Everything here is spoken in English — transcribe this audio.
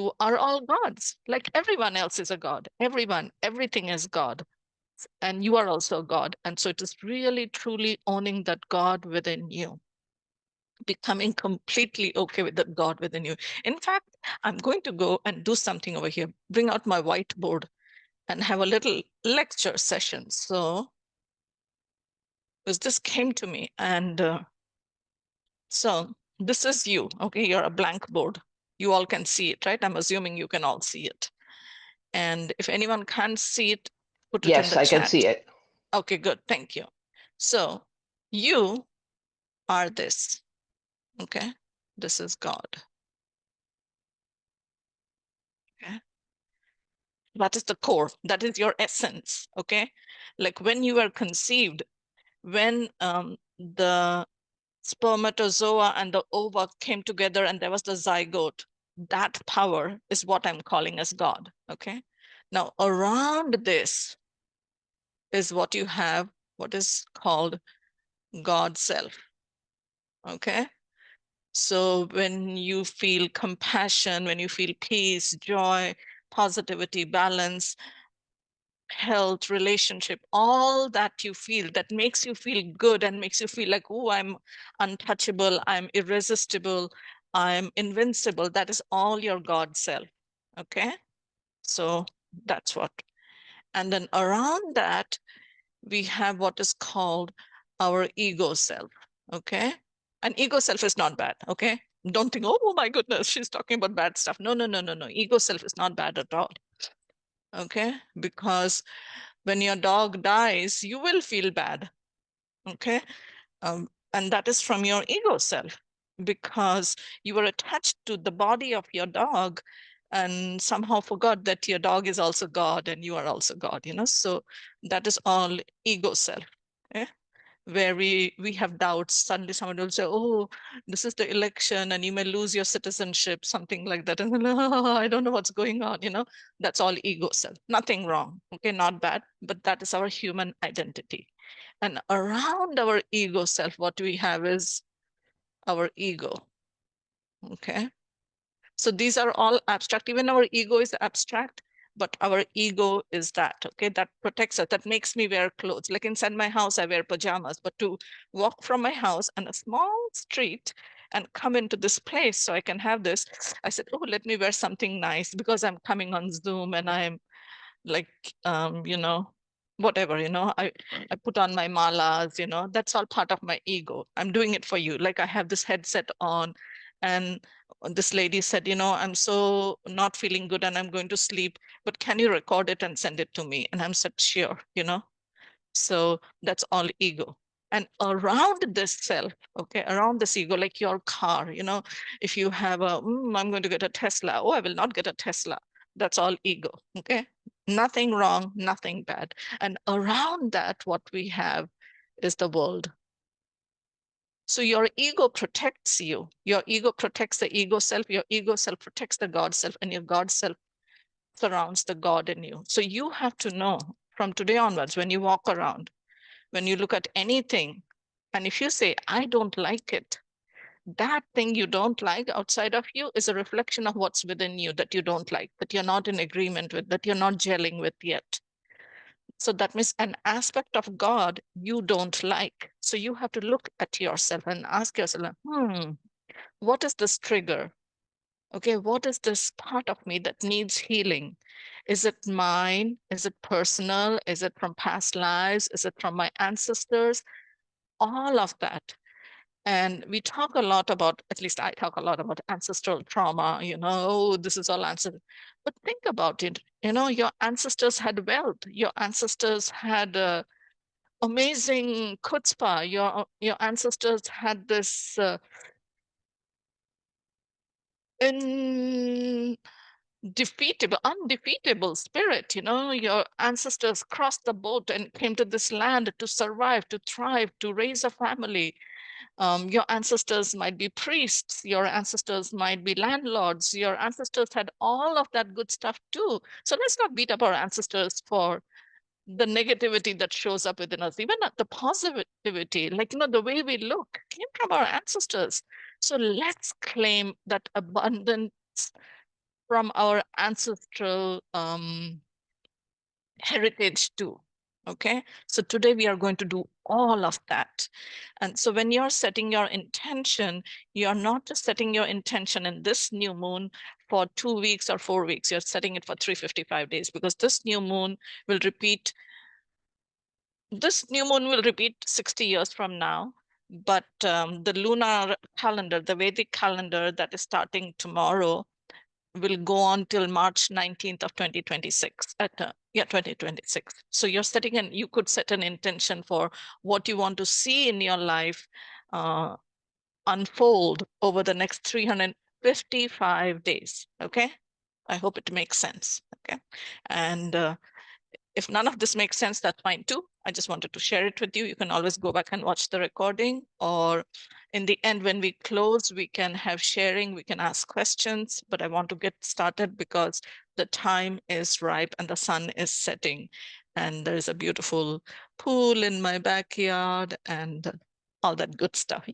you are all gods, like everyone else is a god. Everything is God. And you are also God. And so it is really, truly owning that God within you, becoming completely okay with that God within you. In fact, I'm going to go and do something over here, bring out my whiteboard and have a little lecture session. So, because this came to me, and so this is you, okay? You're a blank board. You all can see it, right? I'm assuming you can all see it. And if anyone can't see it, put it in Yes, the I can chat. see it. Okay, good. Thank you. So you are this, okay? This is God, okay? That is the core. That is your essence, okay? Like when you were conceived, when the spermatozoa and the ova came together and there was the zygote, that power is what I'm calling as God, okay? Now, around this is what you have, what is called God self, okay? So when you feel compassion, when you feel peace, joy, positivity, balance, health, relationship, all that you feel that makes you feel good and makes you feel like, oh, I'm untouchable, I'm irresistible, I'm invincible, that is all your God self, okay? So that's what. And then around that, we have what is called our ego self, okay? And ego self is not bad, okay? Don't think, oh my goodness, she's talking about bad stuff. No, no, no, no, no. Ego self is not bad at all, okay? Because when your dog dies, you will feel bad, okay? And that is from your ego self, because you were attached to the body of your dog and somehow forgot that your dog is also God and you are also God, you know? So that is all ego self, okay? Where we have doubts. Suddenly someone will say, oh, this is the election and you may lose your citizenship, something like that. And then, oh, I don't know what's going on, you know? That's all ego self. Nothing wrong, okay? Not bad, but that is our human identity. And around our ego self, what we have is our ego, okay? So these are all abstract. Even our ego is abstract, but our ego is that, okay? That protects us, that makes me wear clothes. Like inside my house, I wear pajamas, but to walk from my house on a small street and come into this place so I can have this, I said, oh, let me wear something nice because I'm coming on Zoom and I'm like, you know, whatever, you know, I put on my malas, you know, that's all part of my ego. I'm doing it for you. Like I have this headset on and this lady said, you know, I'm so not feeling good and I'm going to sleep, but can you record it and send it to me? And I'm said, sure, you know. So that's all ego. And around this self, okay, around this ego, like your car, you know, if you have a, I'm going to get a Tesla, oh, I will not get a Tesla. That's all ego, okay? Nothing wrong, nothing bad. And around that, what we have is the world. So your ego protects you. Your ego protects the ego self. Your ego self protects the God self, and your God self surrounds the God in you. So you have to know from today onwards, when you walk around, when you look at anything, and if you say, I don't like it, that thing you don't like outside of you is a reflection of what's within you that you don't like, that you're not in agreement with, that you're not gelling with yet. So that means an aspect of God you don't like. So you have to look at yourself and ask yourself, what is this trigger? Okay, what is this part of me that needs healing? Is it mine? Is it personal? Is it from past lives? Is it from my ancestors? All of that. And we talk a lot about, at least I talk a lot about ancestral trauma, you know, oh, this is all ancestral. But think about it, you know, your ancestors had wealth, your ancestors had amazing chutzpah, your ancestors had this undefeatable spirit, you know, your ancestors crossed the boat and came to this land to survive, to thrive, to raise a family. Your ancestors might be priests, your ancestors might be landlords, your ancestors had all of that good stuff too. So let's not beat up our ancestors for the negativity that shows up within us. Even the positivity, like, you know, the way we look came from our ancestors. So let's claim that abundance from our ancestral heritage too. Okay, so today we are going to do all of that. And so when you're setting your intention, you're not just setting your intention in this new moon for 2 weeks or 4 weeks, you're setting it for 355 days, because this new moon will repeat. This new moon will repeat 60 years from now, but the lunar calendar, the Vedic calendar that is starting tomorrow, will go on till March 19th of 2026 yeah, 2026. So you're setting and you could set an intention for what you want to see in your life uh, unfold over the next 355 days. Okay, I hope it makes sense. Okay, and if none of this makes sense, that's fine too. I just wanted to share it with you. You can always go back and watch the recording, or in the end, when we close, we can have sharing, we can ask questions, but I want to get started because the time is ripe and the sun is setting, and there's a beautiful pool in my backyard and all that good stuff.